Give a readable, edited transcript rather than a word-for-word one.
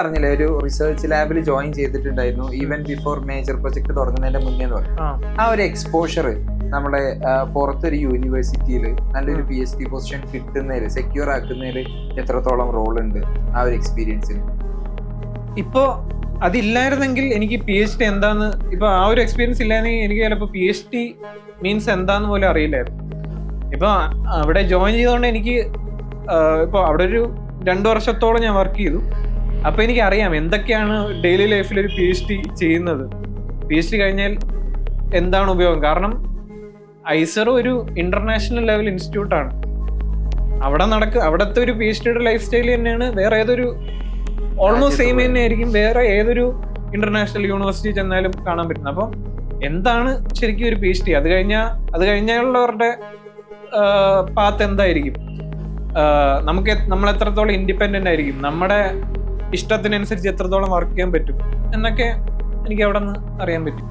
പറഞ്ഞില്ലേ ഒരു റിസർച്ച് ലാബിൽ ജോയിൻ ചെയ്തിട്ടുണ്ടായിരുന്നു ഈവൻ ബിഫോർ മേജർ പ്രൊജക്ട് തുടങ്ങുന്നതിന്റെ മുന്നേ എന്ന് പറയും. ആ ഒരു എക്സ്പോഷർ നമ്മുടെ പുറത്തൊരു യൂണിവേഴ്സിറ്റിയിൽ നല്ലൊരു PhD പൊസിഷൻ കിട്ടുന്നതിൽ സെക്യൂർ ആക്കുന്നതിൽ എത്രത്തോളം റോൾ ഉണ്ട് ആ ഒരു എക്സ്പീരിയൻസിൽ? ഇപ്പോ അതില്ലായിരുന്നെങ്കിൽ എനിക്ക് PhD എന്താന്ന് ഇപ്പൊ ആ ഒരു എക്സ്പീരിയൻസ് ഇല്ലായിരുന്നെങ്കിൽ എനിക്ക് ചിലപ്പോൾ PhD മീൻസ് എന്താന്ന് പോലും അറിയില്ലായിരുന്നു. ഇപ്പൊ അവിടെ ജോയിൻ ചെയ്തുകൊണ്ട് എനിക്ക് ഇപ്പൊ അവിടെ ഒരു 2 വർഷത്തോളം ഞാൻ വർക്ക് ചെയ്തു. അപ്പൊ എനിക്ക് അറിയാം എന്തൊക്കെയാണ് ഡെയിലി ലൈഫിൽ ഒരു PhD ചെയ്യുന്നത്, PhD കഴിഞ്ഞാൽ എന്താണ് ഉപയോഗം. കാരണം ഐസർ ഒരു ഇന്റർനാഷണൽ ലെവൽ ഇൻസ്റ്റിറ്റ്യൂട്ടാണ്. അവിടത്തെ ഒരു PhDയുടെ ലൈഫ് സ്റ്റൈൽ തന്നെയാണ് വേറെ ഏതൊരു ഓൾമോസ്റ്റ് സെയിം തന്നെ ആയിരിക്കും വേറെ ഏതൊരു ഇന്റർനാഷണൽ യൂണിവേഴ്സിറ്റി ചെന്നാലും കാണാൻ പറ്റുന്നത്. അപ്പം എന്താണ് ശരിക്കും ഒരു PhD, അത് കഴിഞ്ഞുള്ളവരുടെ പാത്ത് എന്തായിരിക്കും, നമ്മൾ എത്രത്തോളം ഇൻഡിപെൻഡന്റ് ആയിരിക്കും, നമ്മുടെ ഇഷ്ടത്തിനനുസരിച്ച് എത്രത്തോളം വർക്ക് ചെയ്യാൻ പറ്റും എന്നൊക്കെ എനിക്ക് അവിടെ നിന്ന് അറിയാൻ പറ്റും.